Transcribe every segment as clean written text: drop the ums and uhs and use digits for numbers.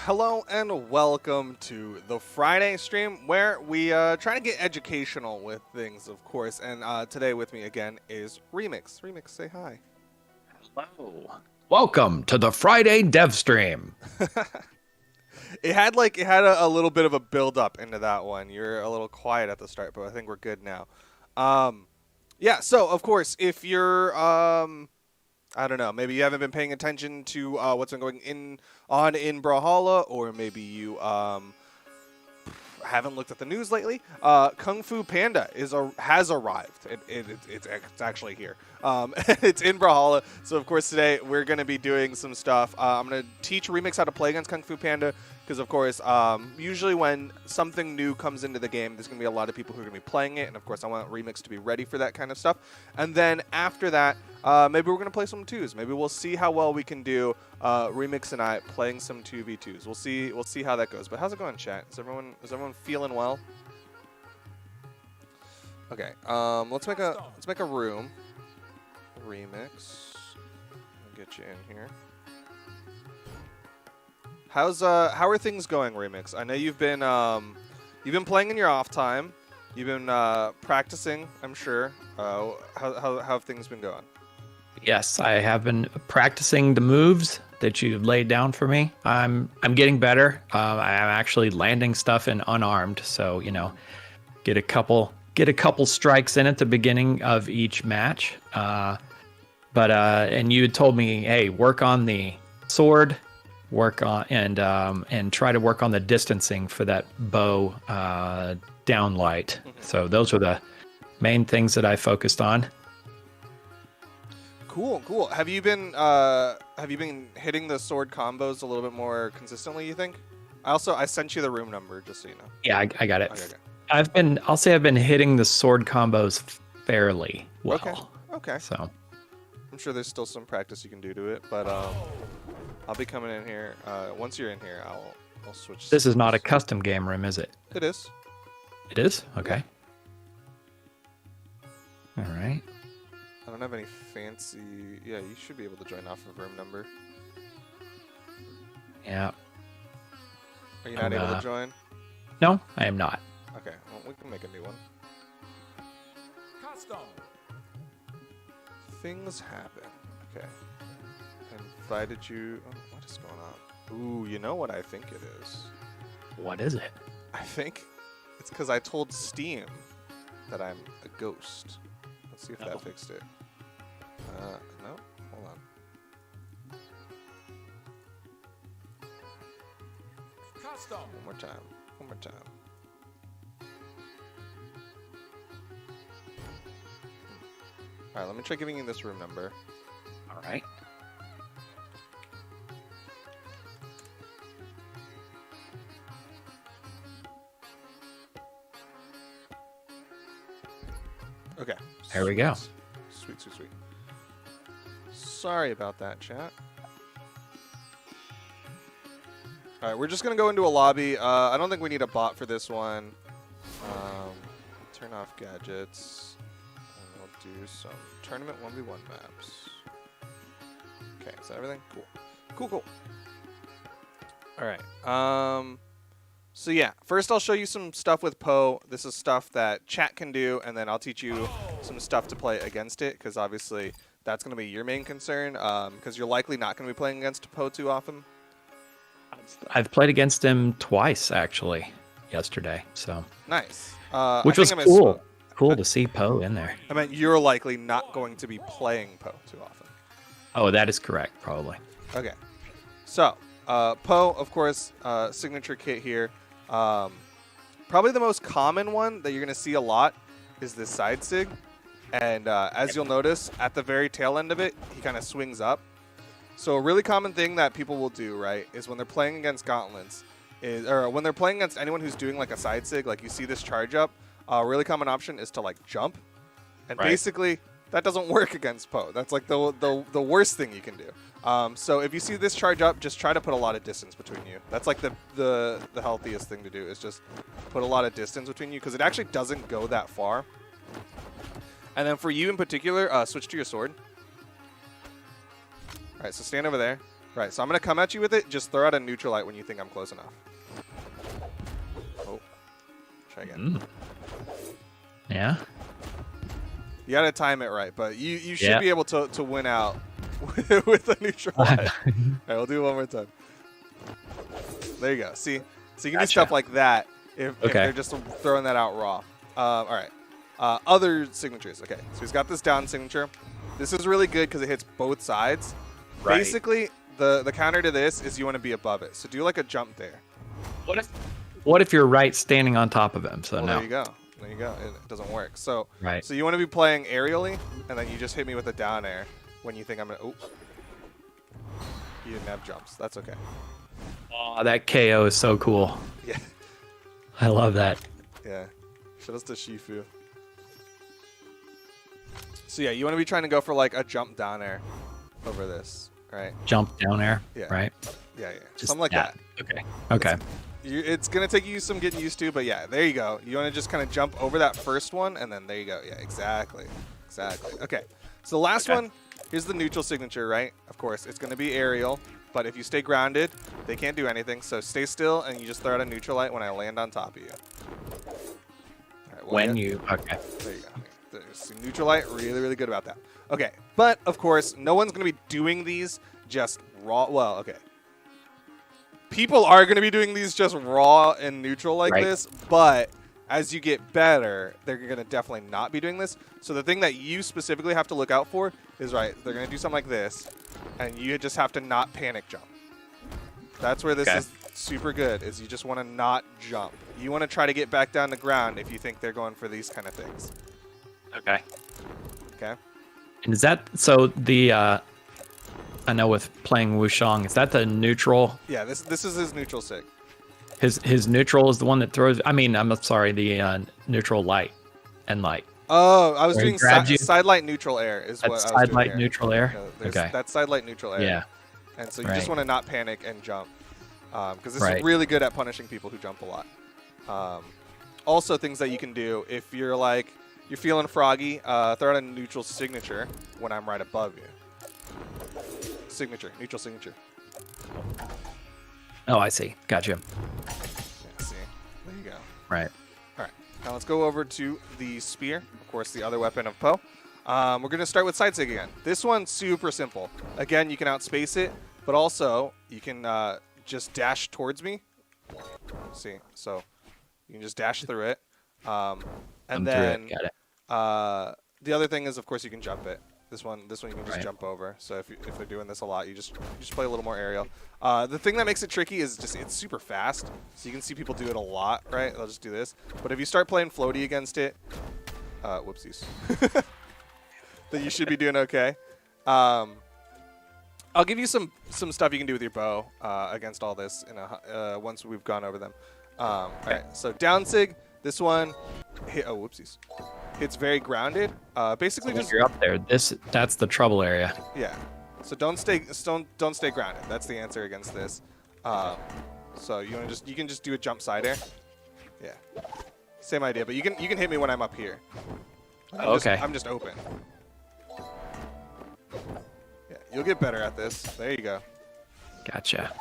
Hello and welcome to the Friday stream where we try to get educational with things, of course. And today with me again is Remix. Remix, say hi. Hello. Welcome to the Friday dev stream. It had a little bit of a build up into that one. You're a little quiet at the start, but I think we're good now. Yeah. So of course, if you're I don't know. Maybe you haven't been paying attention to what's been going on in Brawlhalla, or maybe you haven't looked at the news lately. Kung Fu Panda has arrived. It's actually here. It's in Brawlhalla. So of course today we're going to be doing some stuff. I'm going to teach Remix how to play against Kung Fu Panda because of course usually when something new comes into the game, there's going to be a lot of people who are going to be playing it, and of course I want Remix to be ready for that kind of stuff. And then after that, maybe we're going to play some 2s. Maybe we'll see how well we can do, Remix and I playing some 2v2s. We'll see how that goes. But how's it going, chat? Is everyone feeling well? Okay. Let's make a room. Remix. I'll get you in here. How are things going, Remix? I know you've been playing in your off time. You've been practicing, I'm sure. How have things been going? Yes, I have been practicing the moves that you've laid down for me. I'm getting better. I'm actually landing stuff in unarmed, so get a couple strikes in at the beginning of each match. And you had told me, hey, work on the sword, work on and try to work on the distancing for that bow downlight. So those were the main things that I focused on. Cool. Have you been hitting the sword combos a little bit more consistently, you think? I sent you the room number just so you know. Yeah, I got it. Okay. I'll say I've been hitting the sword combos fairly well. Okay. So I'm sure there's still some practice you can do to it, but I'll be coming in here. Once you're in here, I'll switch. This is not a custom game room, is it? It is. It is? Okay. All right. I don't have any fancy... Yeah, you should be able to join off of room number. Yeah. Are you not able to join? No, I am not. Okay, well, we can make a new one. Custom. Things happen. Okay. Invited you... Oh, what is going on? Ooh, you know what I think it is? What is it? I think it's because I told Steam that I'm a ghost. Let's see if that fixed it. No? Hold on. Custom. One more time. Alright, let me try giving you this room number. All right. Okay. There we go. Sweet. Sorry about that, chat. Alright, we're just going to go into a lobby. I don't think we need a bot for this one. Turn off gadgets. And we'll do some tournament 1v1 maps. Okay, is that everything? Cool. Alright. So yeah, first I'll show you some stuff with Poe. This is stuff that chat can do, and then I'll teach you some stuff to play against it, because obviously that's going to be your main concern, because you're likely not going to be playing against Poe too often. I've played against him twice, actually, yesterday. So nice. Which was cool. Cool to see Poe in there. I meant you're likely not going to be playing Poe too often. Oh, that is correct, probably. Okay. So, Poe, of course, signature kit here. Probably the most common one that you're going to see a lot is this side sig. And as you'll notice, at the very tail end of it, he kind of swings up. So a really common thing that people will do, right, is when they're playing against gauntlets, or when they're playing against anyone who's doing like a side sig, like you see this charge up, a really common option is to like jump. And basically, that doesn't work against Poe. That's like the worst thing you can do. So if you see this charge up, just try to put a lot of distance between you. That's like the healthiest thing to do, is just put a lot of distance between you, because it actually doesn't go that far. And then for you in particular, switch to your sword. All right, so stand over there. Right, so I'm going to come at you with it. Just throw out a neutral light when you think I'm close enough. Oh. Try again. Yeah. You got to time it right, but you should be able to win out with a neutral light. All right, we'll do it one more time. There you go. See? So you can do stuff like that if they're just throwing that out raw. All right. Other signatures. Okay, so he's got this down signature. This is really good because it hits both sides. Right. Basically, the counter to this is you want to be above it. So do like a jump there. What if you're right standing on top of him? So well, no. There you go. There you go. It doesn't work. So so you want to be playing aerially, and then you just hit me with a down air when you think I'm gonna. Oh, you didn't have jumps. That's okay. Oh, that KO is so cool. Yeah. I love that. Yeah. Shout out to Shifu. So yeah, you want to be trying to go for like a jump down air over this, right? Jump down air. Yeah. Right. Yeah. Something like that. Okay. Okay. It's gonna take you some getting used to, but yeah, there you go. You want to just kind of jump over that first one, and then there you go. Yeah, exactly. Okay. So the last one, here's the neutral signature, right? Of course, it's gonna be aerial, but if you stay grounded, they can't do anything. So stay still, and you just throw out a neutral light when I land on top of you. All right, okay. There you go. There's neutral light, really good about that. Okay, but of course, no one's gonna be doing these just raw. Well, okay. People are going to be doing these just raw and neutral like this, but as you get better, they're going to definitely not be doing this. So the thing that you specifically have to look out for is, they're going to do something like this, and you just have to not panic jump. That's where this is super good, is you just want to not jump. You want to try to get back down to ground if you think they're going for these kind of things. Okay. Okay. And is that, so the, I know with playing Wushang, is that the neutral? Yeah, this is his neutral sig. His neutral is the one that throws. I mean, I'm sorry, the neutral light and light. Oh, I was doing side light neutral air is what I was doing. Side light neutral air. Okay. That's side light neutral air. Yeah. And so you just want to not panic and jump, because this is really good at punishing people who jump a lot. Also, things that you can do if you're feeling froggy, throw out a neutral signature when I'm right above you. Neutral signature. Oh, I see. Gotcha. Yeah, see. There you go. Right. All right. Now let's go over to the spear. Of course, the other weapon of Poe. We're going to start with side sig again. This one's super simple. Again, you can outspace it, but also you can just dash towards me. See? So you can just dash through it. And then the other thing is, of course, you can jump it. This one you can just jump over. So if they're doing this a lot, you just play a little more aerial. The thing that makes it tricky is just it's super fast. So you can see people do it a lot, right? They'll just do this. But if you start playing floaty against it, whoopsies, then you should be doing okay. I'll give you some stuff you can do with your bow against all this once we've gone over them. All right. So down sig, this one hit. Oh, whoopsies. It's very grounded. Basically, just you're up there. That's the trouble area. Yeah. So don't stay grounded. That's the answer against this. So you can just do a jump side air. Yeah. Same idea, but you can hit me when I'm up here. I'm just open. Yeah, you'll get better at this. There you go. Gotcha.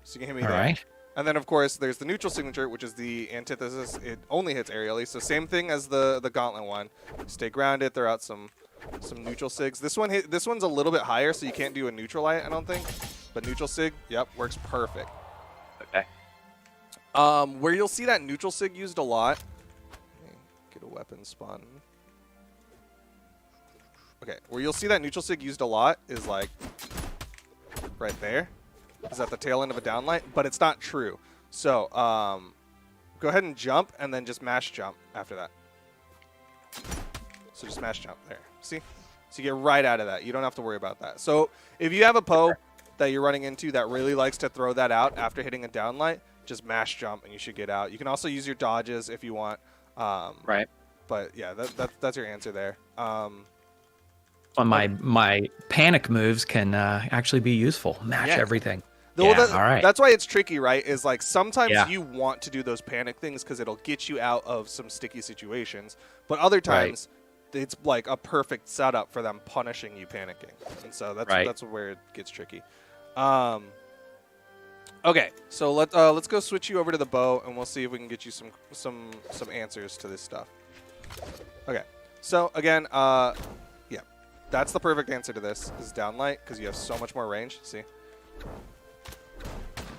So you can hit me there. All right. And then, of course, there's the neutral signature, which is the antithesis. It only hits aerially, so same thing as the gauntlet one. Stay grounded, throw out some neutral sigs. This one's a little bit higher, so you can't do a neutral light, I don't think. But neutral sig, yep, works perfect. Okay. Where you'll see that neutral sig used a lot. Get a weapon spawn. Okay, where you'll see that neutral sig used a lot is like right there. Is at the tail end of a downlight, but it's not true. So go ahead and jump, and then just mash jump after that. So just mash jump there. See? So you get right out of that. You don't have to worry about that. So if you have a Poe that you're running into that really likes to throw that out after hitting a downlight, just mash jump, and you should get out. You can also use your dodges if you want. Right. But yeah, that's your answer there. My panic moves can actually be useful. Mash everything. All right. That's why it's tricky, right? Is like sometimes you want to do those panic things because it'll get you out of some sticky situations, but other times it's like a perfect setup for them punishing you panicking, and so that's where it gets tricky. Okay, so let's go switch you over to the bow, and we'll see if we can get you some answers to this stuff. Okay, so again, yeah, that's the perfect answer to this is downlight because you have so much more range. See,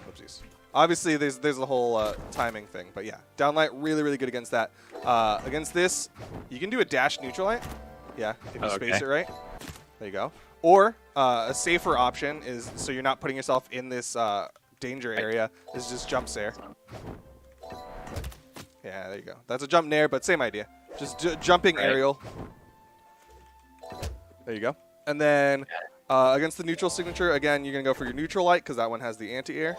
oopsies. Obviously, there's the whole timing thing, but yeah, downlight really good against that. Against this, you can do a dash neutral light. Yeah, if you space it right. There you go. Or a safer option is so you're not putting yourself in this danger area is just jump Sair. Yeah, there you go. That's a jump nair, but same idea. Just jumping aerial. There you go. And then against the neutral signature, again, you're going to go for your neutral light because that one has the anti-air.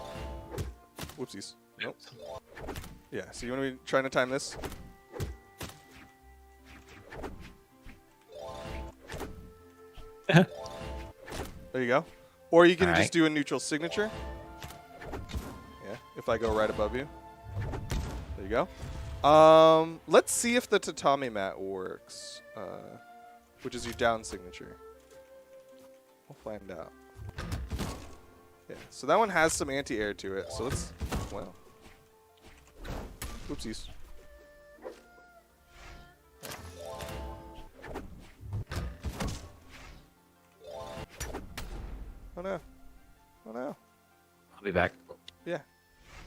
Whoopsies. Nope. Yeah, so you want to be trying to time this? There you go. Or you can just do a neutral signature. Yeah, if I go right above you. There you go. Let's see if the tatami mat works, which is your down signature. We'll find out. Yeah, so that one has some anti-air to it. So let's, well, oopsies. Oh no. Oh no. I'll be back. Yeah.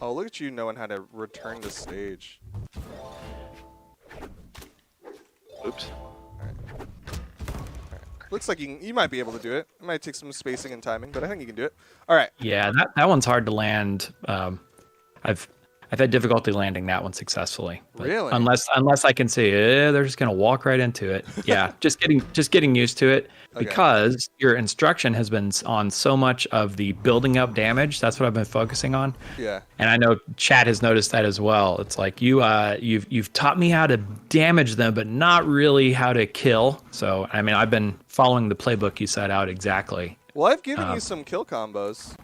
Oh, look at you knowing how to return to stage. Oops. Alright. Looks like you might be able to do it. It might take some spacing and timing, but I think you can do it. Alright. Yeah, that one's hard to land. I've had difficulty landing that one successfully. Really? Unless I can see, they're just gonna walk right into it. Yeah, just getting used to it because your instruction has been on so much of the building up damage. That's what I've been focusing on. Yeah. And I know chat has noticed that as well. It's like you've taught me how to damage them, but not really how to kill. So I mean, I've been following the playbook you set out exactly. Well, I've given you some kill combos.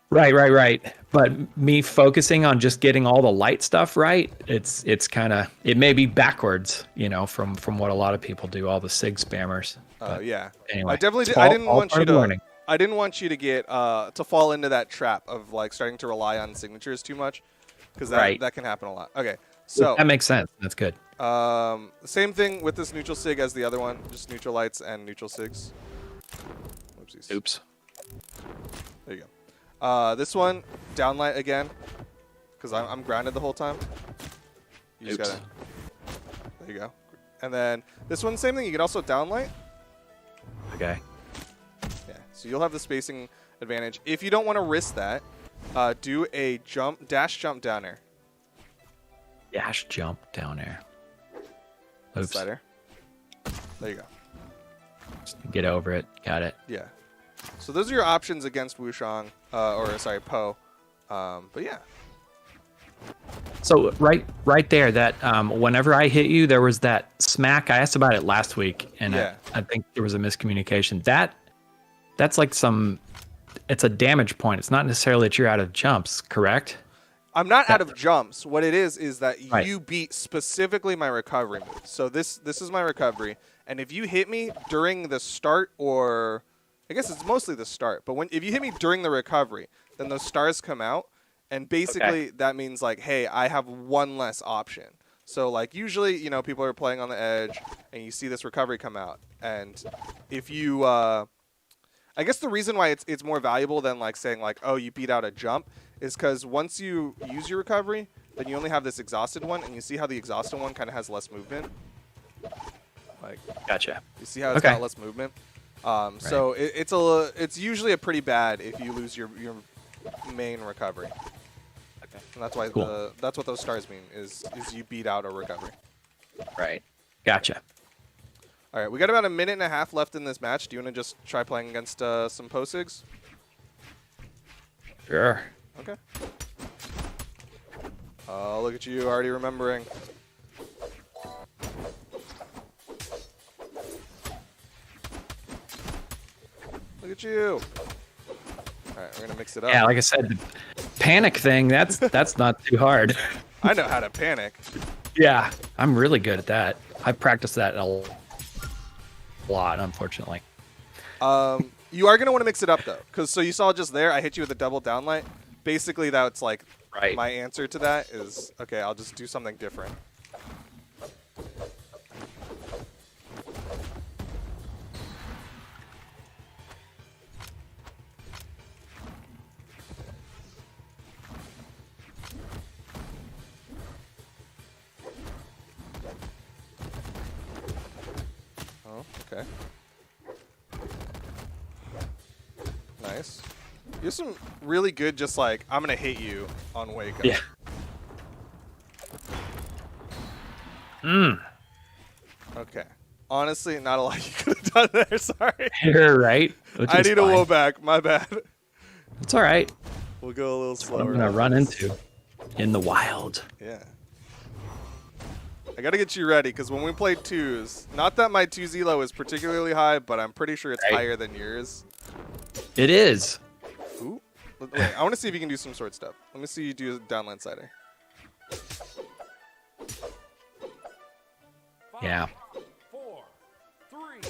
Right. But me focusing on just getting all the light stuff right, it's kind of, it may be backwards, from what a lot of people do, all the sig spammers. Oh yeah. Anyway, I definitely I didn't want you to get to fall into that trap of like starting to rely on signatures too much, because that can happen a lot. Okay, so that makes sense. That's good. Same thing with this neutral sig as the other one, just neutral lights and neutral sigs. Oopsies. Oops. There you go. This one, downlight again, because I'm grounded the whole time. You just gotta. There you go. And then this one, same thing. You can also downlight. Okay. Yeah. So you'll have the spacing advantage. If you don't want to risk that, do a dash jump down air. Dash jump down air. Oops. Slider. There you go. Just get over it. Got it. Yeah. So those are your options against Wushang, Po. But yeah. So right there, that whenever I hit you, there was that smack. I asked about it last week, and I think there was a miscommunication. That's like it's a damage point. It's not necessarily that you're out of jumps, correct? I'm not out of jumps. What it is that you beat specifically my recovery move. So this is my recovery, and if you hit me during the start, or I guess it's mostly the start, but if you hit me during the recovery, then those stars come out. And basically, that means like, hey, I have one less option. So like usually, people are playing on the edge, and you see this recovery come out. And if you, I guess the reason why it's more valuable than like saying like, oh, you beat out a jump, is because once you use your recovery, then you only have this exhausted one, and you see how the exhausted one kind of has less movement. Like, gotcha. You see how it's got less movement. So it's usually a pretty bad if you lose your main recovery. And that's why that's what those stars mean is you beat out a recovery. Right. Gotcha. All right, we got about 1.5 minutes left in this match. Do you want to just try playing against some Posigs? Sure. Okay. Oh, look at you already remembering. Look at you. All right, we're gonna mix it up. Yeah, like I said, the panic thing, that's not too hard. I know how to panic. Yeah, I'm really good at that. I practice that a lot, unfortunately. You are going to want to mix it up, though, because so you saw just there, I hit you with a double downlight. Basically, that's like Right. my answer to that is, okay, I'll just do something different. Oh, okay. Nice. You have some really good, just like, I'm going to hit you on wake up. Yeah. Okay. Honestly, not a lot you could have done there. Sorry. You're right. I need a woe back. My bad. It's all right. We'll go a little What slower. I'm gonna run into in the wild. Yeah. I gotta get you ready, because when we play twos, not that my 2 elo is particularly high, but I'm pretty sure it's Right. higher than yours. It is. Ooh. Wait, I want to see if you can do some sword stuff. Let me see you do a downline sider. Yeah. 4, 3,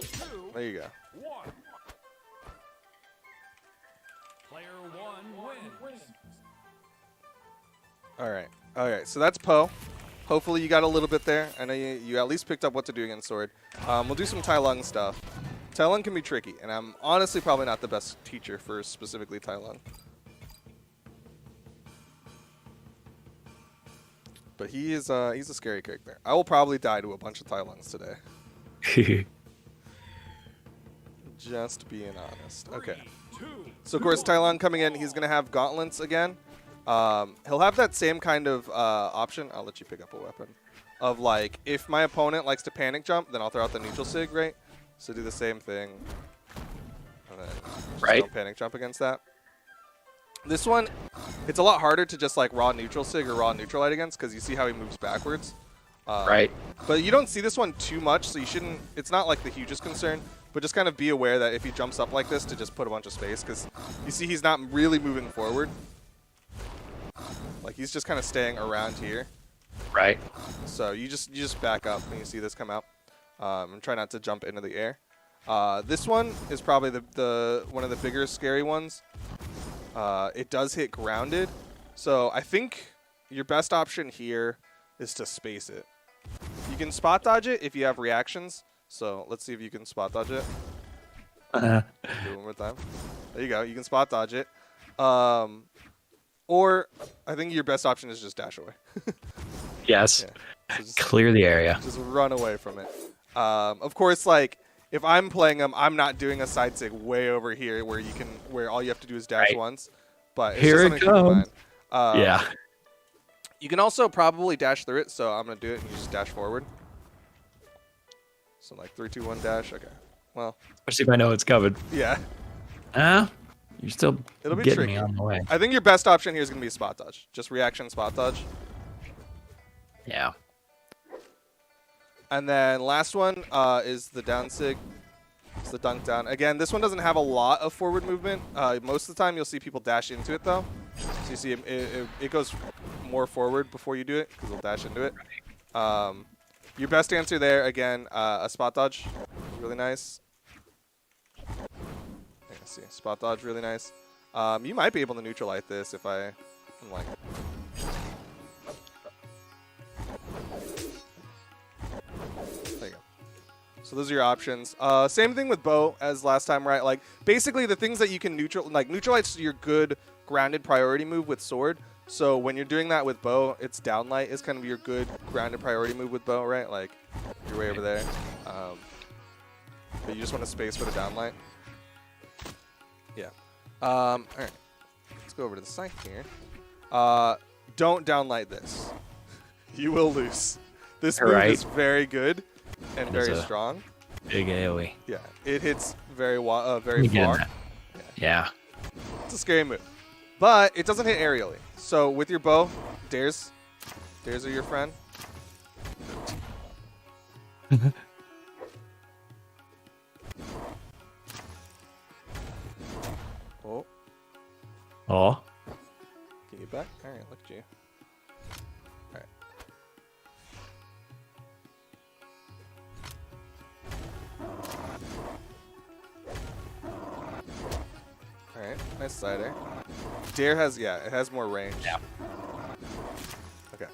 2, There you go. 1. Player 1 wins. All right. All right. So that's Poe. Hopefully you got a little bit there. I know you at least picked up what to do against sword. We'll do some Tai Lung stuff. Tai Lung can be tricky, and I'm honestly probably not the best teacher for specifically Tai Lung. But he's a scary character. I will probably die to a bunch of Tai Lungs today. Just being honest. Okay. 3, 2, So of course Tai Lung coming in, he's gonna have gauntlets again. He'll have that same kind of option. I'll let you pick up a weapon. Of like, if my opponent likes to panic jump, then I'll throw out the neutral sig, right? So do the same thing. And then just Right. don't panic jump against that. This one, it's a lot harder to just like raw neutral sig or raw neutral light against, because you see how he moves backwards. Right. But you don't see this one too much, so you shouldn't. It's not like the hugest concern, but just kind of be aware that if he jumps up like this, to just put a bunch of space, because you see he's not really moving forward. Like he's just kind of staying around here. Right. So you just back up when you see this come out, and try not to jump into the air. This one is probably the one of the bigger scary ones. It does hit grounded, so I think your best option here is to space it. You can spot dodge it if you have reactions. So let's see if you can spot dodge it. Do it one more time. There you go. You can spot dodge it. Or I think your best option is just dash away. Yes. Yeah. So just, Clear the area. just run away from it. Of course, like if I'm playing them, I'm not doing a side sig way over here where all you have to do is dash Right. once. But it's Here just it something to keep in comes. mind. Yeah. You can also probably dash through it, so I'm gonna do it and you just dash forward. So like 3, 2, 1 dash. Okay. Well, Especially if I know it's covered. yeah. You're still It'll be getting tricky. me on the way. I think your best option here is gonna be spot dodge. Just reaction spot dodge. Yeah. And then last one is the down sig. It's the dunk down. Again, this one doesn't have a lot of forward movement. Most of the time, you'll see people dash into it, though. So you see it goes more forward before you do it, because it'll dash into it. Your best answer there, again, a spot dodge. Really nice. Let's see. Spot dodge, really nice. You might be able to neutralize this if I'm like... There you go. So those are your options. Same thing with bow as last time, right? Like basically the things that you can neutralize your good grounded priority move with sword. So when you're doing that with bow, it's downlight is kind of your good grounded priority move with bow, right? Like you're way over there. But you just want to space for the downlight. Yeah. All right. Let's go over to the Scythe here. Don't downlight this. You will lose. This move Right. is very good and It is very a strong. Big AoE. Yeah, it hits very Let me get in far. that. Yeah. It's a scary move, but it doesn't hit aerially. So with your bow, dares are your friend. Oh, Oh. can you back? All right, look at you. All right. Alright, nice side air. Dare has, it has more range. Yeah. Okay.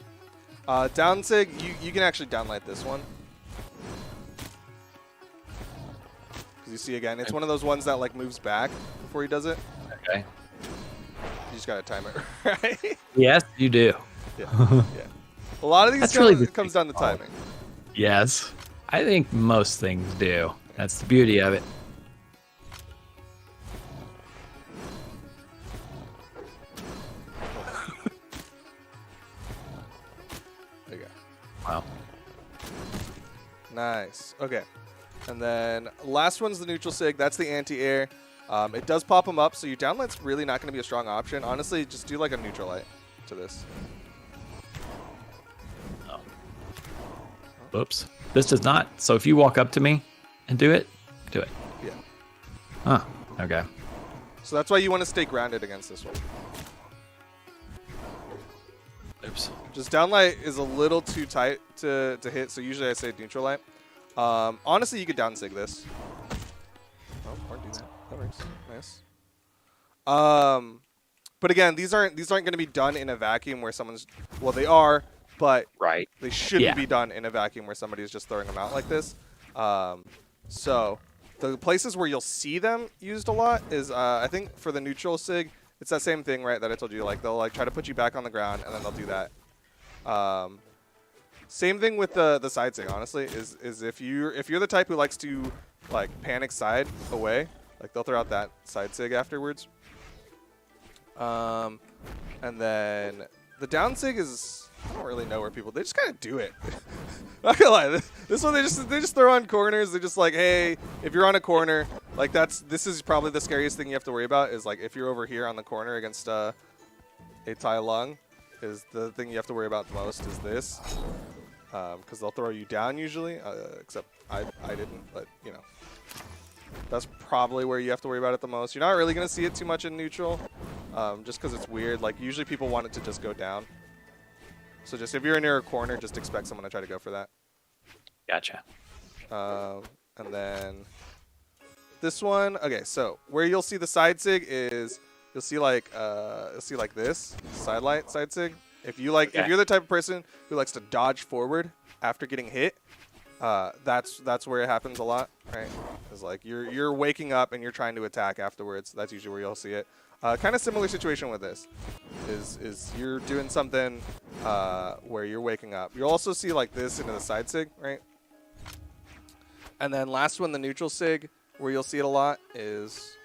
Down sig, you can actually downlight this one. Because you see again, it's one of those ones that like moves back before he does it. Okay. You just gotta time it right. Yes, you do. Yeah. A lot of these comes down to timing. Yes. I think most things do. That's the beauty of it. There you go. Wow. Nice. Okay. And then last one's the neutral sig. That's the anti-air. It does pop them up, so your downlight's really not going to be a strong option. Honestly, just do like a neutral light to this. Oh. Oops. This does not. So if you walk up to me and do it, do it. Yeah. Huh. Okay. So that's why you want to stay grounded against this one. Oops. Just downlight is a little too tight to hit, so usually I say neutral light. Honestly, you could downsig this. Oh, or do that. That works. Nice. But again, these aren't going to be done in a vacuum where someone's. Well, they are, but Right. they shouldn't be done in a vacuum where somebody's just throwing them out like this. So the places where you'll see them used a lot is I think for the neutral sig, it's that same thing, right? That I told you. Like they'll like try to put you back on the ground and then they'll do that. Same thing with the side sig. Honestly, is if you're the type who likes to like panic side away, like they'll throw out that side sig afterwards. And then the down sig is I don't really know where people they just kind of do it. Not gonna lie, this one they just throw on corners. They're just like, hey, if you're on a corner, like this is probably the scariest thing you have to worry about is like if you're over here on the corner against a Tai Lung, is the thing you have to worry about the most is this, because they'll throw you down usually. Except I didn't, but you know, that's probably where you have to worry about it the most. You're not really gonna see it too much in neutral, just because it's weird. Like usually people want it to just go down. So just if you're near a corner, just expect someone to try to go for that. Gotcha. And then this one, okay. So where you'll see the side sig is you'll see like this side light side sig. If you like, if you're the type of person who likes to dodge forward after getting hit, that's where it happens a lot, right? It's like you're waking up and you're trying to attack afterwards. That's usually where you'll see it. Kind of similar situation with this is you're doing something where you're waking up. You'll also see like this into the side sig, right? And then last one, the neutral sig, where you'll see it a lot is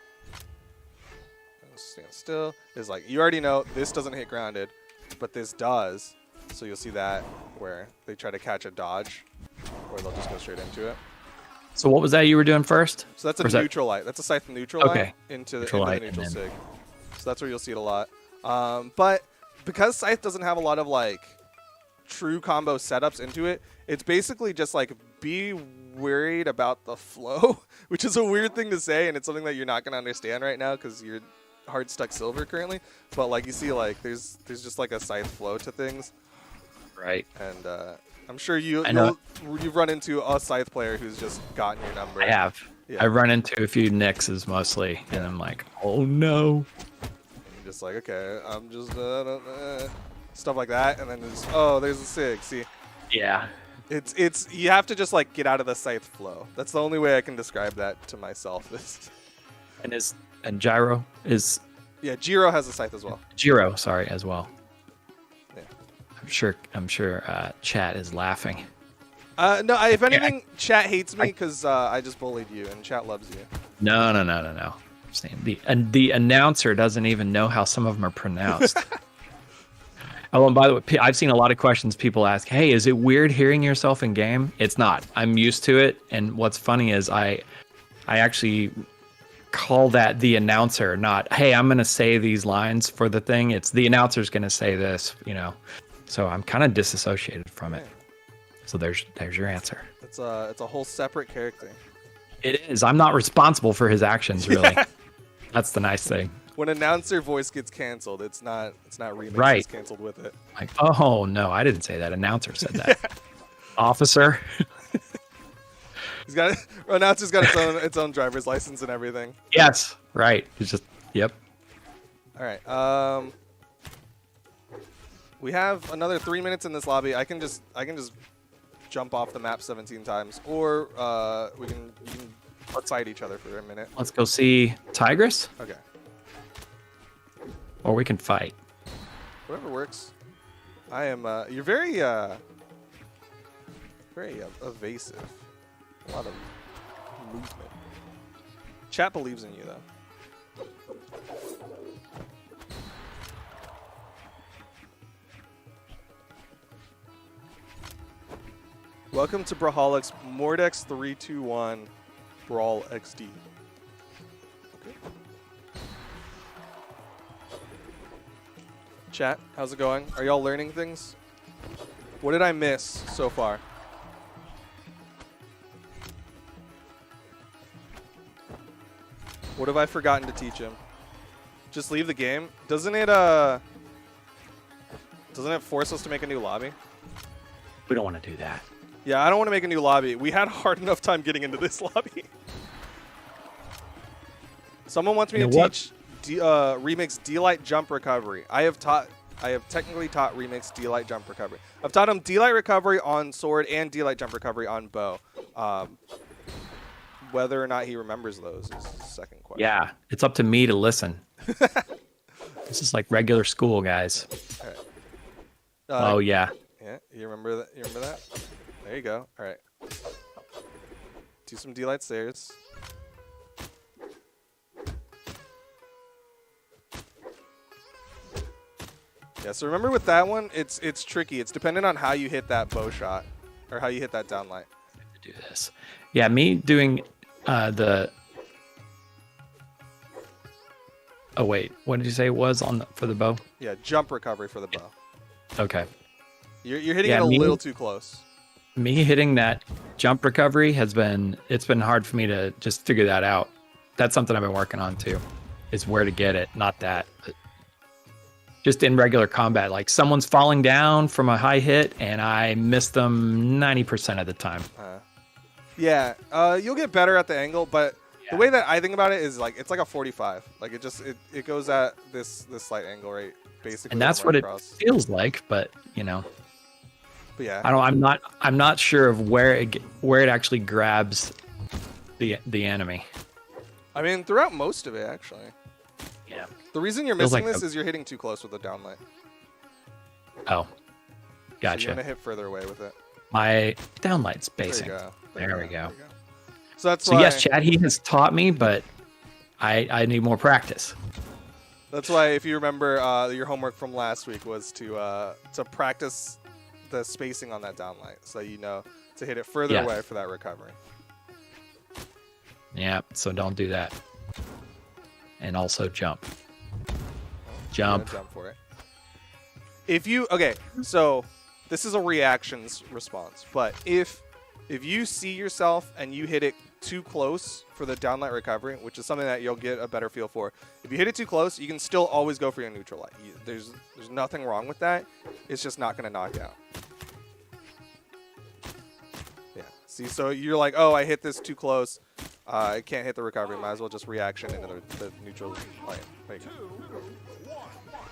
stand still. Is like you already know this doesn't hit grounded, but this does. So you'll see that where they try to catch a dodge, or they'll just go straight into it. So what was that you were doing first? So that's a neutral light. That's a Scythe neutral light into the neutral sig. So that's where you'll see it a lot. But because Scythe doesn't have a lot of like true combo setups into it, it's basically just like be worried about the flow, which is a weird thing to say, and it's something that you're not gonna understand right now because you're hard stuck silver currently. But like you see, like there's just like a Scythe flow to things. Right. And I'm sure you've run into a Scythe player who's just gotten your number. I have. Yeah. I've run into a few Nixes mostly, and I'm like, oh no. And just like, okay, I'm just stuff like that, and then there's there's the sig. See. Yeah. It's you have to just like get out of the Scythe flow. That's the only way I can describe that to myself. And Gyro is. Yeah, Jiro has a Scythe as well. Gyro, sorry, as well. Yeah. I'm sure chat is laughing. No, if anything, chat hates me because I just bullied you, and chat loves you. No. I'm saying the announcer doesn't even know how some of them are pronounced. Oh, and by the way, I've seen a lot of questions people ask, hey, is it weird hearing yourself in game? It's not. I'm used to it, and what's funny is I actually call that the announcer, not, hey, I'm going to say these lines for the thing. It's the announcer's going to say this, you know. So I'm kind of disassociated from it. So there's your answer. It's a whole separate character. It is. I'm not responsible for his actions, really. Yeah. That's the nice thing. When announcer voice gets canceled, it's not remix. Right. It's canceled with it. Like, oh no, I didn't say that. Announcer said that. Officer. Announcer's got its own driver's license and everything. Yes. Right. It's just, yep. All right. We have another 3 minutes in this lobby. I can just jump off the map 17 times, or we can fight each other for a minute. Let's go see Tigress, Okay. or we can fight. Whatever works. I am. You're very evasive. A lot of movement. Chat believes in you, though. Welcome to Brawlhalla's Mordex 321 Brawl XD. Okay. Chat, how's it going? Are y'all learning things? What did I miss so far? What have I forgotten to teach him? Just leave the game? Doesn't it force us to make a new lobby? We don't want to do that. Yeah, I don't want to make a new lobby. We had a hard enough time getting into this lobby. Someone wants me to teach Remix D-Light Jump Recovery. I have technically taught Remix D-Light Jump Recovery. I've taught him D-Light Recovery on sword and D-Light Jump Recovery on bow. Whether or not he remembers those is the second question. Yeah, it's up to me to listen. This is like regular school, guys. All right. Oh, yeah. Yeah, you remember that? You remember that? There you go. All right. Do some D-Light stairs. Yeah, so remember with that one, it's tricky. It's dependent on how you hit that bow shot or how you hit that downlight. Do this. Yeah, me doing the... Oh, wait. What did you say it was for the bow? Yeah, jump recovery for the bow. Okay. You're hitting it a little too close. Me hitting that jump recovery it's been hard for me to just figure that out. That's something I've been working on too, is where to get it, not that. But just in regular combat, like someone's falling down from a high hit and I miss them 90% of the time. Yeah, you'll get better at the angle, but the way that I think about it is like it's like a 45. Like it goes at this slight angle, right? Basically. And that's what it feels like, but you know. But yeah. I'm not sure of where it actually grabs the enemy. I mean, throughout most of it actually. Yeah. The reason you're missing this is you're hitting too close with the downlight. Oh. Gotcha. So you're gonna hit further away with it. My downlight's spacing. There we go. So that's why, yes, Chad, he has taught me, but I need more practice. That's why, if you remember, your homework from last week was to practice the spacing on that downlight, so you know to hit it further away for that recovery. Yeah, so don't do that. And also jump. Jump for it. So this is a reactions response, but if you see yourself and you hit it too close for the downlight recovery, which is something that you'll get a better feel for. If you hit it too close, you can still always go for your neutral light. There's nothing wrong with that. It's just not going to knock out. Yeah. See, so you're like, oh, I hit this too close. I can't hit the recovery. Might as well just reaction into the neutral light. There you go.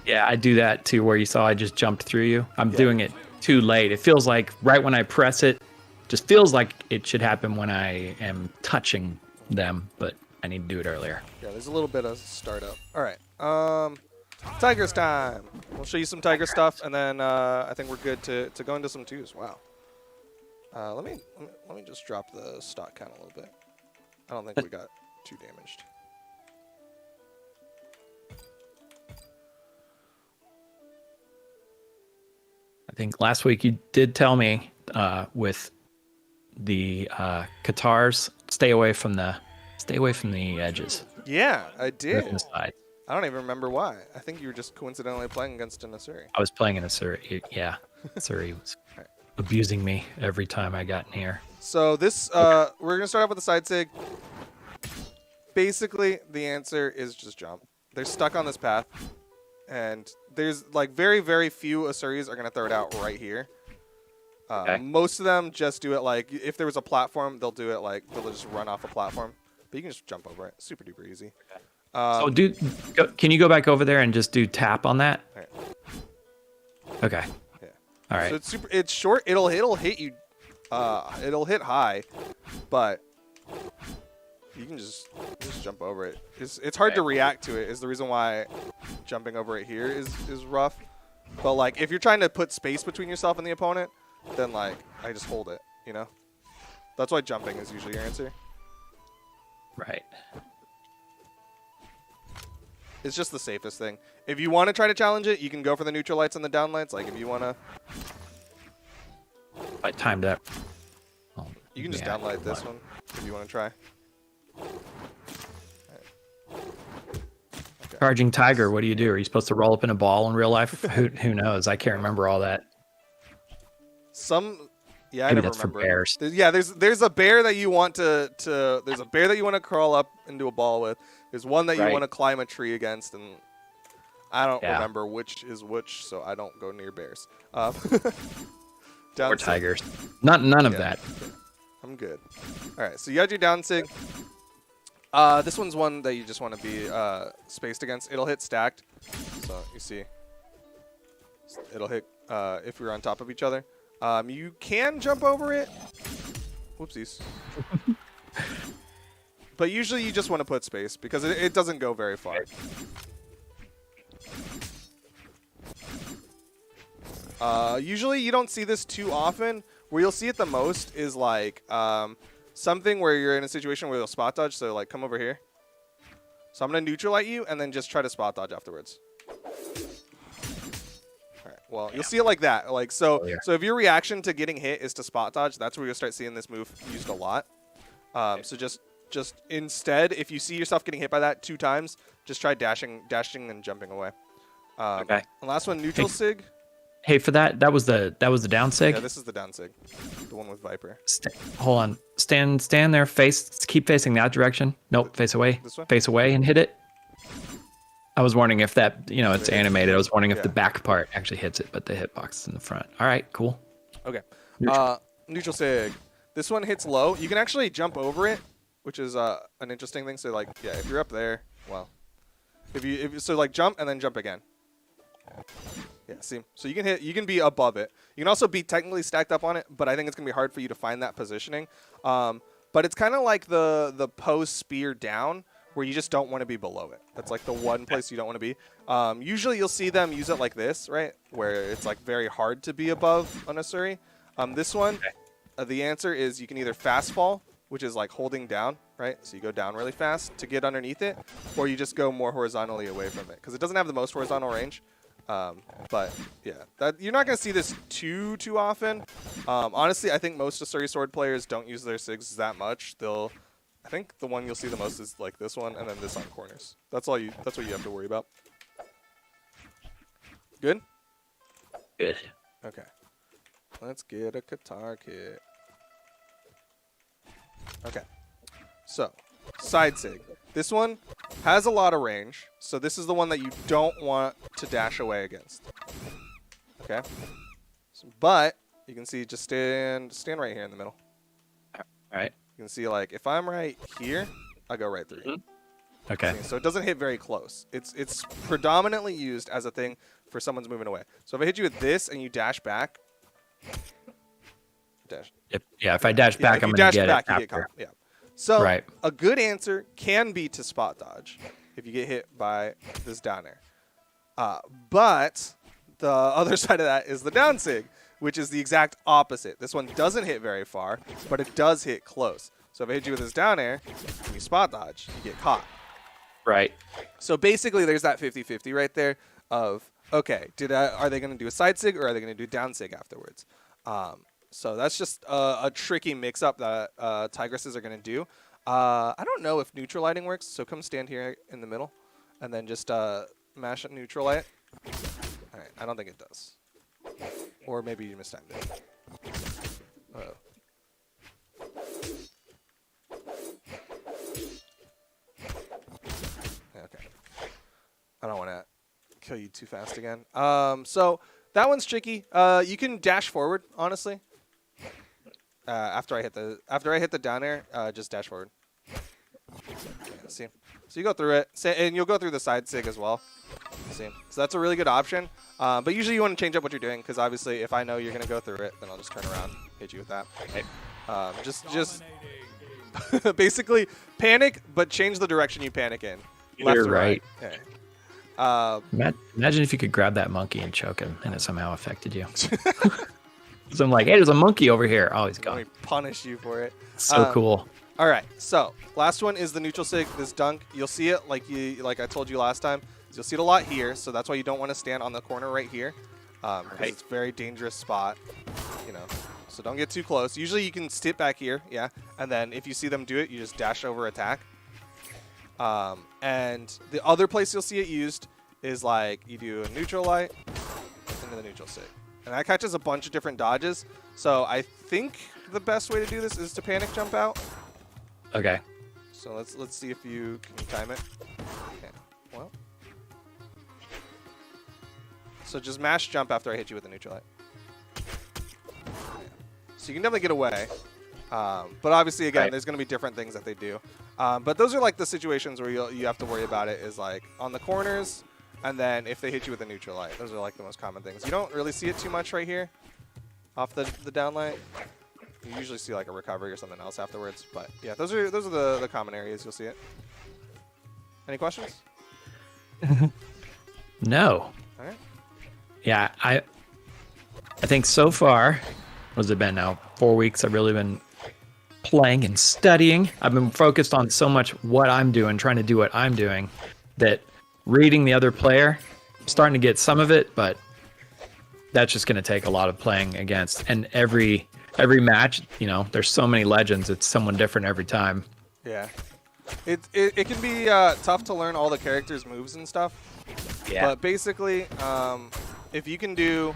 Yeah, I do that too, where you saw I just jumped through you. I'm doing it too late. It feels like right when I press it, just feels like it should happen when I am touching them, but I need to do it earlier. Yeah, there's a little bit of startup. All right. Tigress time. We'll show you some Tiger stuff, and then I think we're good to go into some twos. Wow. Let me just drop the stock count a little bit. I don't think we got too damaged. I think last week you did tell me with the Qatars, stay away from the edges. Yeah, I did. The sides. I don't even remember why. I think you were just coincidentally playing against an Asuri. I was playing an Asuri. Yeah, Asuri was abusing me every time I got near. So this, we're gonna start off with the side sig. Basically, the answer is just jump. They're stuck on this path, and there's like very, very few Asuris are gonna throw it out right here. Most of them just do it like if there was a platform, they'll do it like they'll just run off a platform. But you can just jump over it. Super duper easy. So can you go back over there and just do tap on that? Right. Okay. Yeah. All right. So it's short. It'll hit you. It'll hit high, but you can just jump over it. It's hard to react to it. Is the reason why jumping over it here is rough. But like if you're trying to put space between yourself and the opponent, then like I just hold it. You know. That's why jumping is usually your answer. Right. It's just the safest thing. If you want to try to challenge it, you can go for the neutral lights and the down lights. Like if you want to, I timed that. Oh, you can just downlight this one if you want to try. Okay. Charging tiger. What do you do? Are you supposed to roll up in a ball in real life? Who knows? I can't remember all that. Yeah, Maybe I never that's remember. for bears. There's a bear that you want to there's a bear that you want to crawl up into a ball with. There's one that you want to climb a tree against, and I don't remember which is which, so I don't go near bears. Or Sig. tigers. None of that. I'm good. All right, so you got your down sig. This one's one that you just want to be spaced against. It'll hit stacked, so you see. It'll hit if we're on top of each other. You can jump over it. Whoopsies. But usually you just want to put space because it doesn't go very far. Usually you don't see this too often. Where you'll see it the most is like something where you're in a situation where you'll spot dodge. So like come over here. So I'm going to neutral light you and then just try to spot dodge afterwards. Well, you'll see it like that. Like so if your reaction to getting hit is to spot dodge, that's where you'll start seeing this move used a lot. So just instead, if you see yourself getting hit by that 2 times, just try dashing and jumping away. Okay. And last one, neutral sig. Hey, for that was the down sig. Yeah, this is the down sig, the one with Viper. Hold on. Stand there. Keep facing that direction. Nope. Face away. This one? Face away and hit it. I was wondering if that, it's animated. I was wondering if the back part actually hits it, but the hitbox is in the front. All right, cool. Okay. Neutral sig. This one hits low. You can actually jump over it, which is an interesting thing. So like, yeah, if you're up there, well, so like jump and then jump again. Yeah, see. So you can be above it. You can also be technically stacked up on it, but I think it's gonna be hard for you to find that positioning. But it's kind of like the post spear down, where you just don't want to be below it. That's like the one place you don't want to be. Usually you'll see them use it like this, right? Where it's like very hard to be above on a Suri. This one, the answer is you can either fast fall, which is like holding down, right? So you go down really fast to get underneath it, or you just go more horizontally away from it. Because it doesn't have the most horizontal range. But yeah, you're not going to see this too often. Honestly, I think most Asuri sword players don't use their SIGs that much. I think the one you'll see the most is like this one, and then this on corners. That's what you have to worry about. Good? Good. Okay. Let's get a guitar kit. Okay. So, side sig. This one has a lot of range, so this is the one that you don't want to dash away against. Okay? But you can see just stand right here in the middle. All right. You can see, like, if I'm right here, I go right through. Okay. See, so it doesn't hit very close. It's predominantly used as a thing for someone's moving away. So if I hit you with this and you dash back, dash. If I dash back, I'm going to get it after. Yeah. So a good answer can be to spot dodge if you get hit by this down air. But the other side of that is the down sig, which is the exact opposite. This one doesn't hit very far, but it does hit close. So if I hit you with this down air and you spot dodge, you get caught. Right. So basically there's that 50-50 right there of, okay, are they going to do a side sig or are they going to do down sig afterwards? So that's just a tricky mix-up that Tigresses are going to do. I don't know if neutral lighting works, so come stand here in the middle and then just mash it neutral light. All right, I don't think it does. Or maybe you mistimed it. Uh-oh. Okay. I don't want to kill you too fast again. So that one's tricky. You can dash forward, honestly. After I hit the down air, just dash forward. Yeah, see. So you go through it, and you'll go through the side sig as well. See? So that's a really good option. But usually you want to change up what you're doing, because obviously if I know you're going to go through it, then I'll just turn around, hit you with that. Just basically panic, but change the direction you panic in. Left You're or right. Okay. Imagine if you could grab that monkey and choke him, and it somehow affected you. So I'm like, hey, there's a monkey over here. Oh, he's Let gone. me punish you for it. So cool. All right, so last one is the neutral sig, this dunk. You'll see it like I told you last time. You'll see it a lot here, so that's why you don't want to stand on the corner right here, because it's a very dangerous spot, you know. So don't get too close. Usually you can sit back here, yeah, and then if you see them do it, you just dash over attack. And the other place you'll see it used is like you do a neutral light into the neutral sig, and that catches a bunch of different dodges. So I think the best way to do this is to panic jump out. Okay. So let's see if you can time it. Okay. Well. So just mash jump after I hit you with the neutral light. So you can definitely get away. But obviously, again, there's going to be different things that they do. But those are like the situations where you have to worry about it is like on the corners, and then if they hit you with a neutral light. Those are like the most common things. You don't really see it too much right here off the down light. You usually see like a recovery or something else afterwards. But yeah, those are the common areas you'll see it. Any questions? No. All right. Yeah, I think so far, what's it been now? 4 weeks. I've really been playing and studying. I've been focused on so much what I'm doing, trying to do what I'm doing, that reading the other player, I'm starting to get some of it, but that's just going to take a lot of playing against. And every match, you know, there's so many legends. It's someone different every time. Yeah. It can be tough to learn all the characters' moves and stuff. Yeah. But basically, if you can do,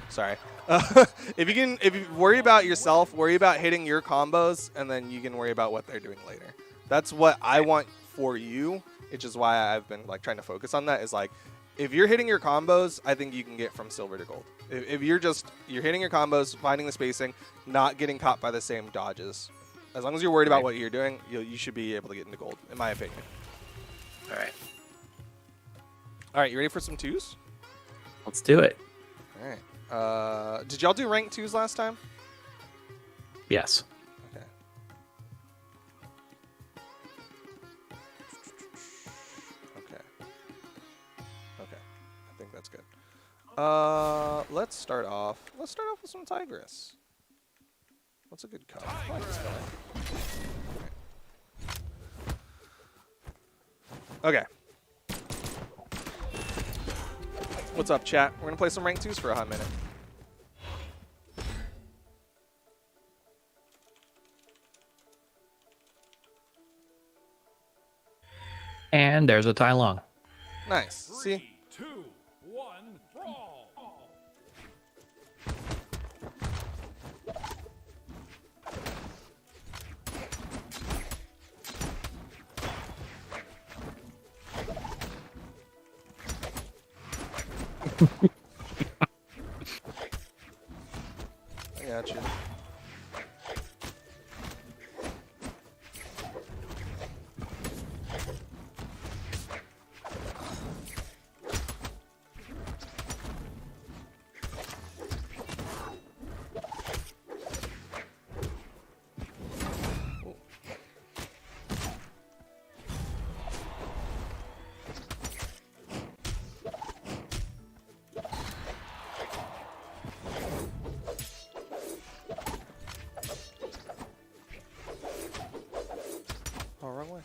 if you worry about yourself, worry about hitting your combos, and then you can worry about what they're doing later. That's what I want for you, which is why I've been like trying to focus on that. Is like, if you're hitting your combos, I think you can get from silver to gold. If you're hitting your combos, finding the spacing, not getting caught by the same dodges. As long as you're worried about what you're doing, you should be able to get into gold, in my opinion. All right. All right, you ready for some twos? Let's do it. All right. Did y'all do rank twos last time? Yes. Okay. Okay. Okay. I think that's good. Let's start off. Let's start off with some Tigress. What's a good color? I like this color. Okay. What's up, chat? We're gonna play some rank twos for a hot minute. And there's a Tai Lung. Nice. See? 3, 2, 1, brawl. I got you. Oh, wrong way.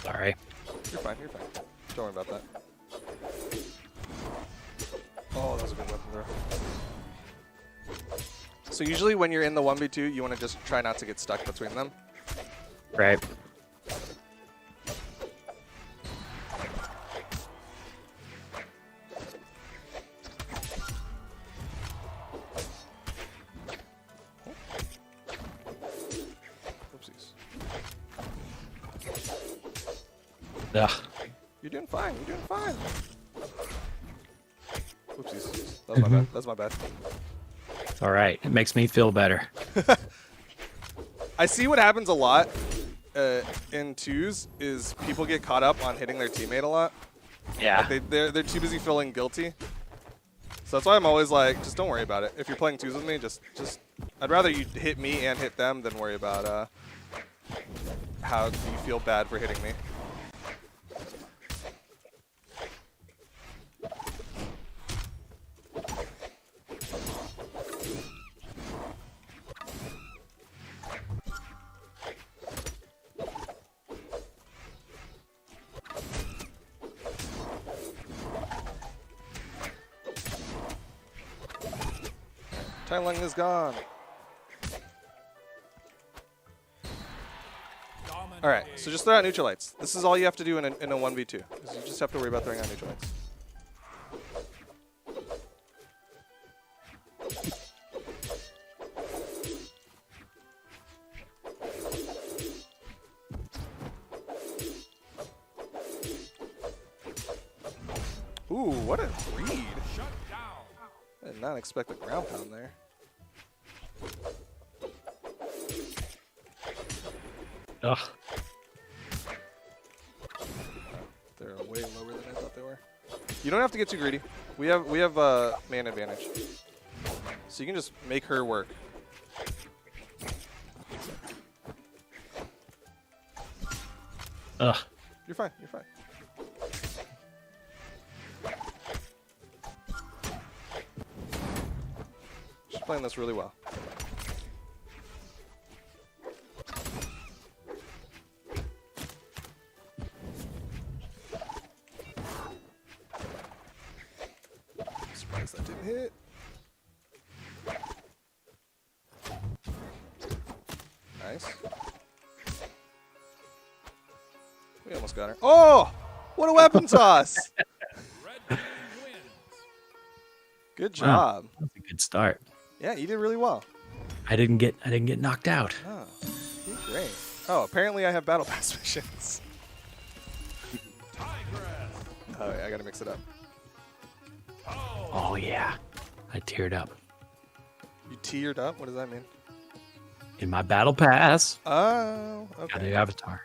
Sorry. You're fine, you're fine. Don't worry about that. Oh, that was a good weapon throw. So usually when you're in the 1v2, you want to just try not to get stuck between them. Right. Oopsies. Ugh. You're doing fine. You're doing fine. Oopsies. That was my bad. That's my bad. It's all right. It makes me feel better. I see what happens a lot in twos is people get caught up on hitting their teammate a lot. Yeah. Like they're too busy feeling guilty. So that's why I'm always like, just don't worry about it. If you're playing twos with me, just I'd rather you hit me and hit them than worry about how do you feel bad for hitting me. Tai Lung is gone. All right, so just throw out neutral lights. This is all you have to do in a 1v2. Is you just have to worry about throwing out neutral lights. Ooh, what a read. I did not expect a ground pound there. Ugh. They're way lower than I thought they were. You don't have to get too greedy. We have man advantage, so you can just make her work. Ugh. You're fine. You're fine. She's playing this really well. Surprised that didn't hit. Nice. We almost got her. Oh! What a weapon toss! Good job. Wow, that's a good start. Yeah, you did really well. I didn't get knocked out. Oh, you did great. Oh, apparently I have battle pass missions. Oh, yeah, I gotta mix it up. Oh yeah. I teared up. You teared up? What does that mean? In my battle pass. Oh, Got okay. the avatar.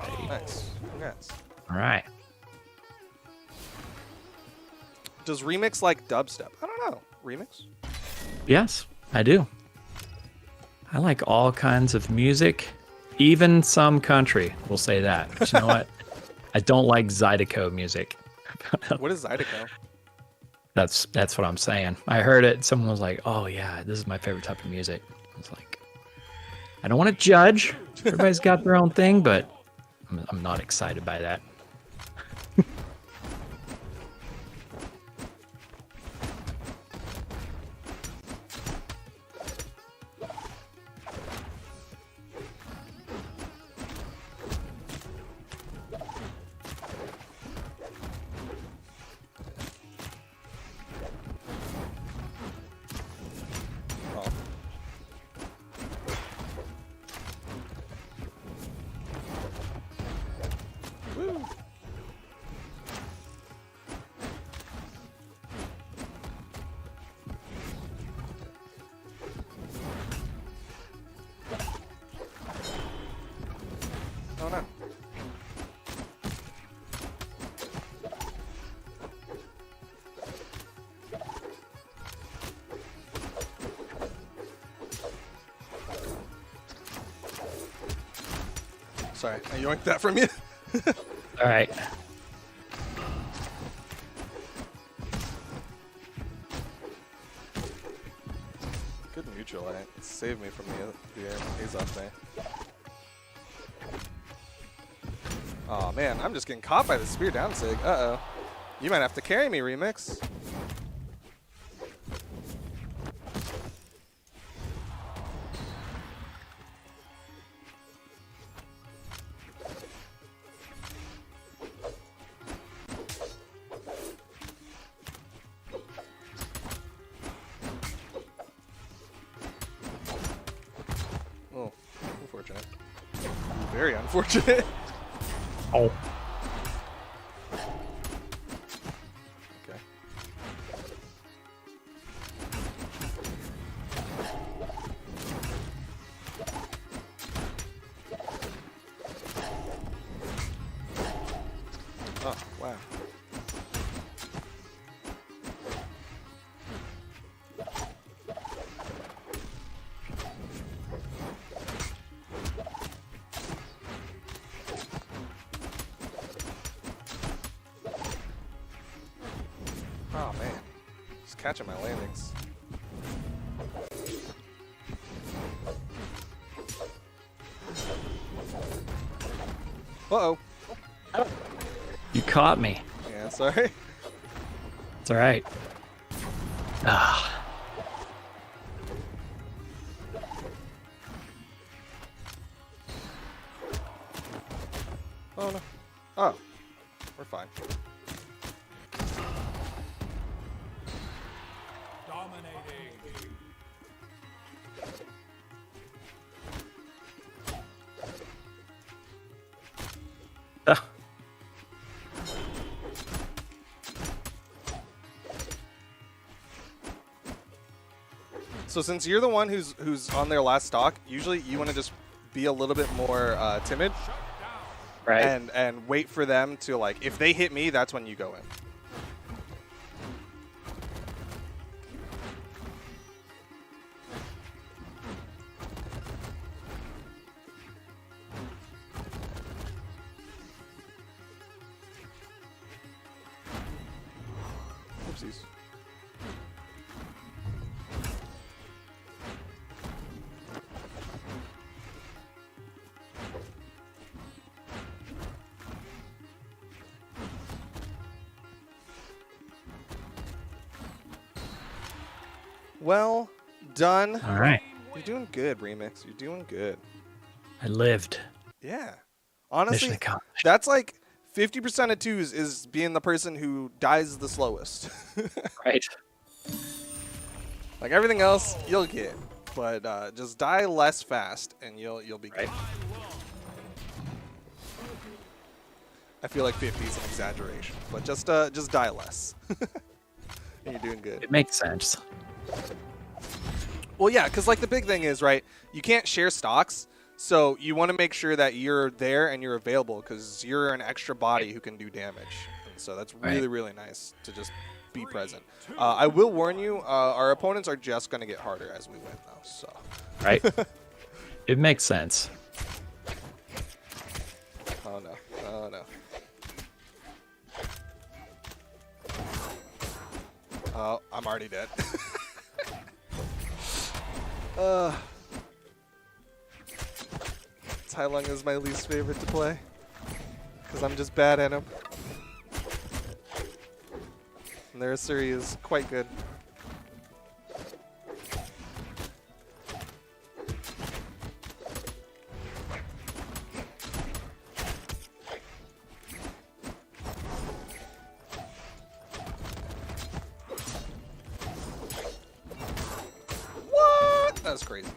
Hey. Nice. Congrats. All right. Does Remix like dubstep? I don't know. Remix? Yes, I do. I like all kinds of music, even some country. We'll say that. But you know what? I don't like Zydeco music. What is Zydeco? That's what I'm saying. I heard it. Someone was like, "Oh yeah, this is my favorite type of music." I was like, I don't want to judge. Everybody's got their own thing, but I'm not excited by that. Oh. Woo. Oh no. Sorry, I yoinked that from you. All right. Good neutral light. Saved me from the A's off me. Oh man, I'm just getting caught by the spear down sig. Uh-oh. You might have to carry me, Remix. Oh, unfortunate. Very unfortunate. Oh. Just catching my landings. Uh-oh. You caught me. Yeah, sorry. It's all right. Ah. Oh, no. Oh. We're fine. Dominating. Ah. So since you're the one who's on their last stock, usually you want to just be a little bit more timid Right. and wait for them to, like, if they hit me, that's when you go in. Oopsies. Well done. All right. You're doing good, Remix. You're doing good. I lived. Yeah. Mission Honestly, accomplished. that's like 50% of twos is being the person who dies the slowest. Right. Like everything else, you'll get, but just die less fast, and you'll be good. Right. I feel like 50 is an exaggeration, but just die less. And you're doing good. It makes sense. Well, yeah, because like the big thing is, right, you can't share stocks, so you want to make sure that you're there and you're available because you're an extra body who can do damage. And so that's really, really nice to just be present. I will warn you, our opponents are just going to get harder as we win, though. So. Right. It makes sense. Oh, no. Oh, no. Oh, I'm already dead. Tai Lung is my least favorite to play because I'm just bad at him. And their Suri is quite good. What? That's crazy.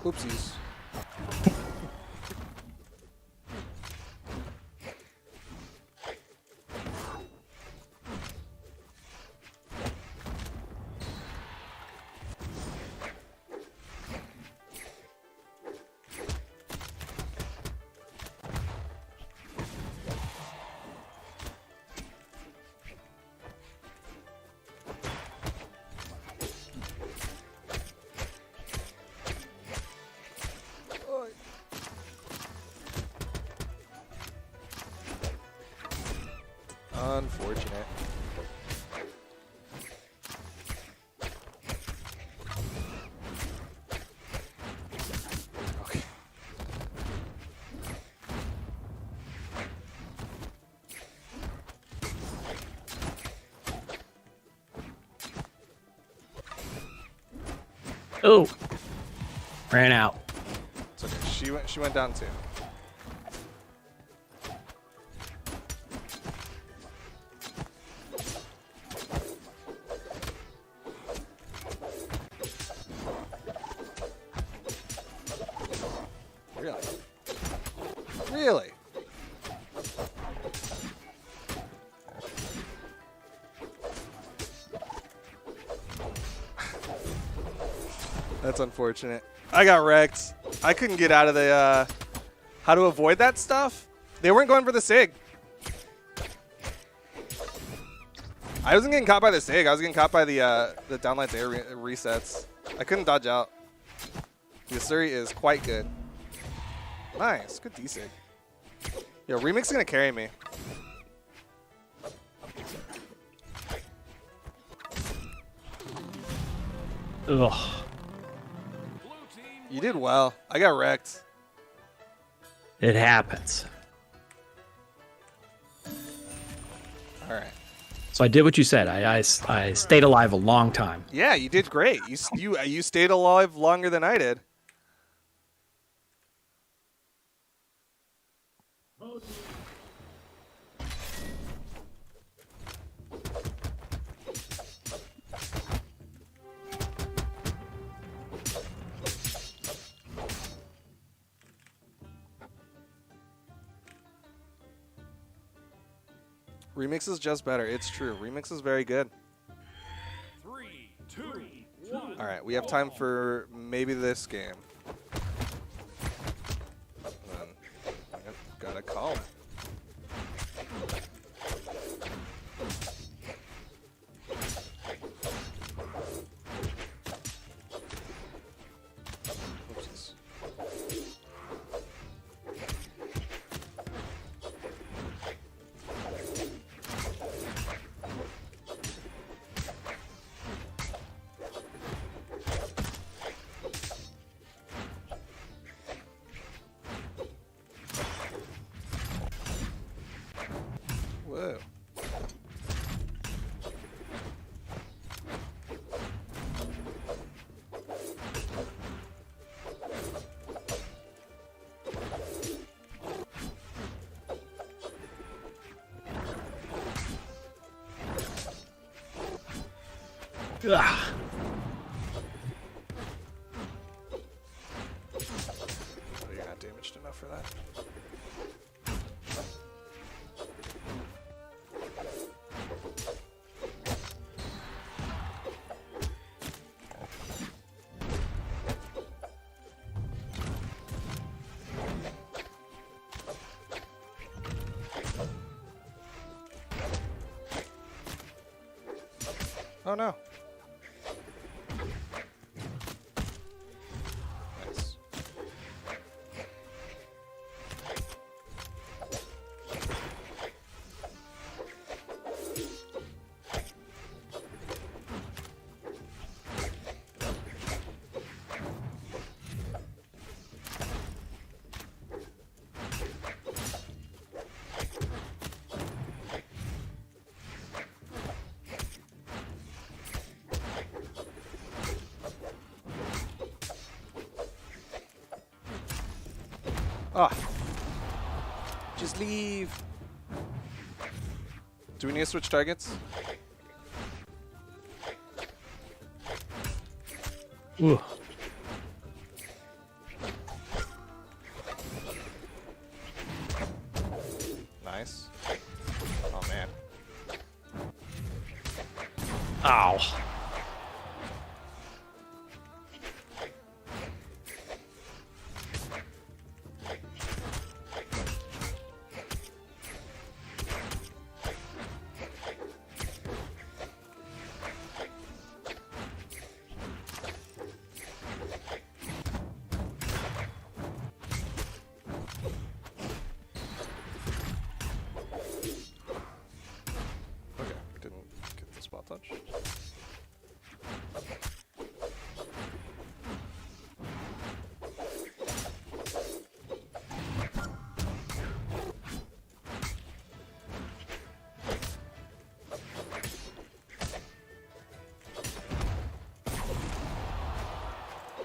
Oopsies. Unfortunate. Okay. Oh. Ran out. It's okay. She went down too. Really? Really? That's unfortunate. I got wrecked. I couldn't get out of the, how to avoid that stuff. They weren't going for the SIG. I wasn't getting caught by the Sig. I was getting caught by the downlights air resets. I couldn't dodge out. The Asuri is quite good. Nice. Good D-Sig. Yo, Remix is going to carry me. Ugh. You did well. I got wrecked. It happens. All right. So I did what you said. I stayed alive a long time. Yeah, you did great. You stayed alive longer than I did. Remix is just better. It's true. Remix is very good. 3, 2, 1. All right, we have time for maybe this game. Gotta call it. Oopsies. Whoa. Ugh. Oh, you're not damaged enough for that. Oh no. Nice. Ah. Just leave. Do we need to switch targets? Ooh. Nice. Oh man. Ow. Okay, didn't get the spot touch.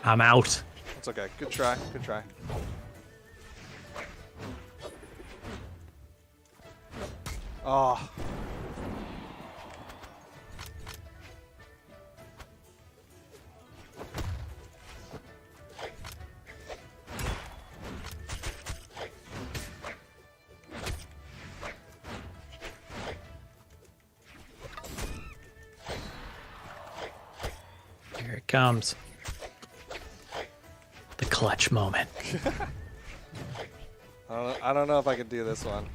I'm out. It's okay. Good try. Good try. Oh. Here it comes. The clutch moment. I don't know if I can do this one.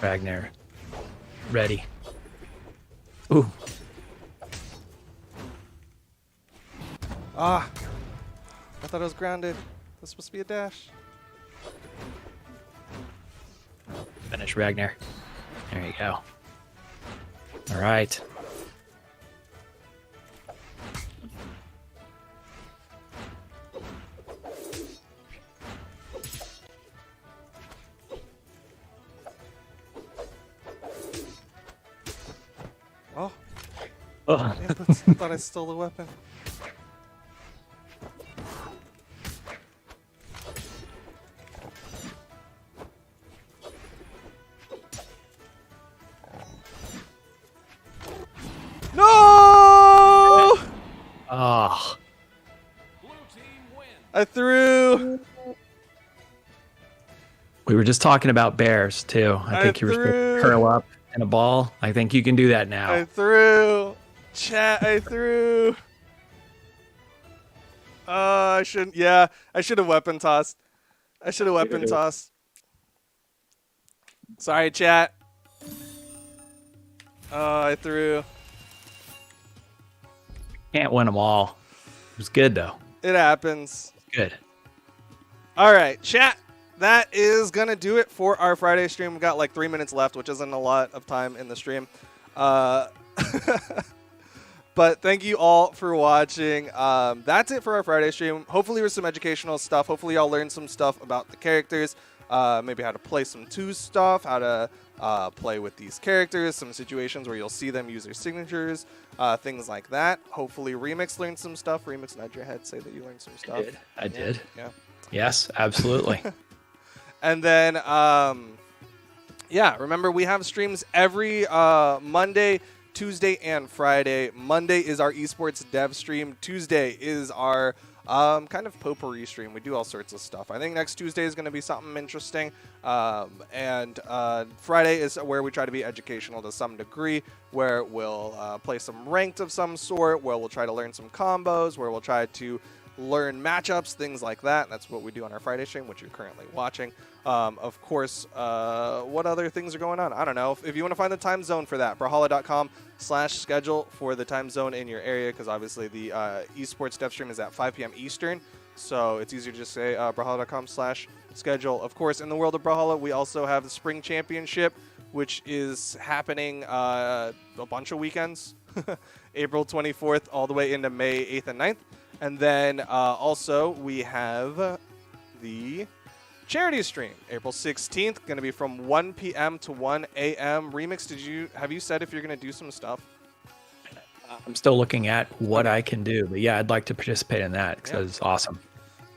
Ragnar. Ready. Ooh. Ah. I thought I was grounded. That's supposed to be a dash. Finish Ragnar. There you go. All right. Oh. Oh. Inputs. I thought I stole the weapon. No! Oh. Blue team win. I threw. We were just talking about bears too. I think you were supposed to curl up in a ball. I think you can do that now. I threw. Chat, I threw. I shouldn't. Yeah, I should have weapon tossed. I should have weapon tossed. Sorry, chat. I threw. Can't win them all. It was good though. It happens. Good. All right, chat. That is going to do it for our Friday stream. We've got like 3 minutes left, which isn't a lot of time in the stream. But thank you all for watching. That's it for our Friday stream. Hopefully there's some educational stuff. Hopefully y'all learned some stuff about the characters. Maybe how to play some 2 stuff, how to play with these characters, some situations where you'll see them use their signatures, things like that. Hopefully Remix learned some stuff. Remix, nod your head, say that you learned some stuff. I did. Yeah. Yes, absolutely. And then, yeah, remember we have streams every Monday, Tuesday, and Friday. Monday is our esports dev stream. Tuesday is our kind of potpourri stream. We do all sorts of stuff. I think next Tuesday is going to be something interesting. And Friday is where we try to be educational to some degree, where we'll play some ranked of some sort, where we'll try to learn some combos, where we'll try to learn matchups, things like that. That's what we do on our Friday stream, which you're currently watching. Of course, what other things are going on? I don't know. If you want to find the time zone for that, brawlhalla.com/schedule for the time zone in your area, because obviously the esports dev stream is at 5 p.m. Eastern, so it's easier to just say brawlhalla.com/schedule. Of course, in the world of Brawlhalla, we also have the Spring Championship, which is happening a bunch of weekends, April 24th all the way into May 8th and 9th. And then also we have the charity stream, April 16th, going to be from 1 p.m. to 1 a.m. Remix, have you said if you're going to do some stuff? I'm still looking at what I can do, but yeah, I'd like to participate in that because it's awesome.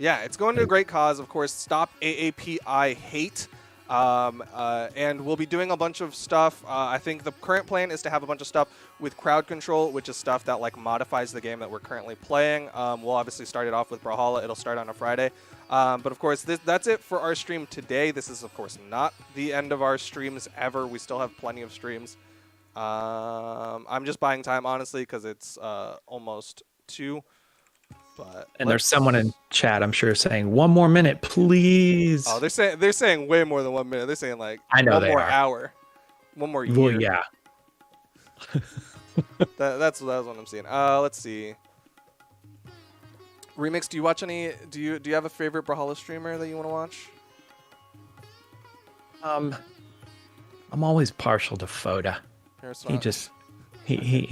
Yeah, it's going to a great cause, of course. Stop AAPI hate. And we'll be doing a bunch of stuff. I think the current plan is to have a bunch of stuff with crowd control, which is stuff that like modifies the game that we're currently playing. We'll obviously start it off with Brawlhalla. It'll start on a Friday. But of course, that's it for our stream today. This is, of course, not the end of our streams ever. We still have plenty of streams. I'm just buying time, honestly, because it's almost 2. And there's someone in chat, I'm sure, saying 1 more minute, please. Oh, they're saying way more than 1 minute. They're saying like I know 1 they more are. hour, 1 more year. Well, yeah. That's what I'm seeing. Let's see. Remix, do you watch any? Do you have a favorite Brawlhalla streamer that you want to watch? I'm always partial to Foda. He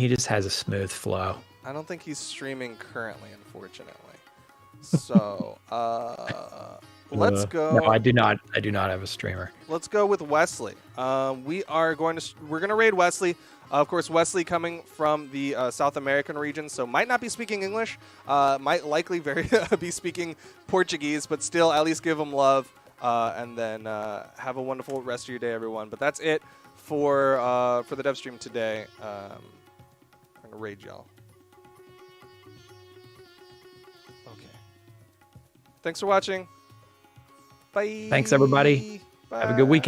just has a smooth flow. I don't think he's streaming currently, unfortunately. So, let's go. No, I do not have a streamer. Let's go with Wesley. We're going to raid Wesley. Of course, Wesley coming from the South American region, so might not be speaking English. Might likely be speaking Portuguese, but still at least give him love. And then have a wonderful rest of your day, everyone. But that's it for the dev stream today. I'm gonna raid y'all. Okay. Thanks for watching. Bye. Thanks, everybody. Bye. Have a good weekend.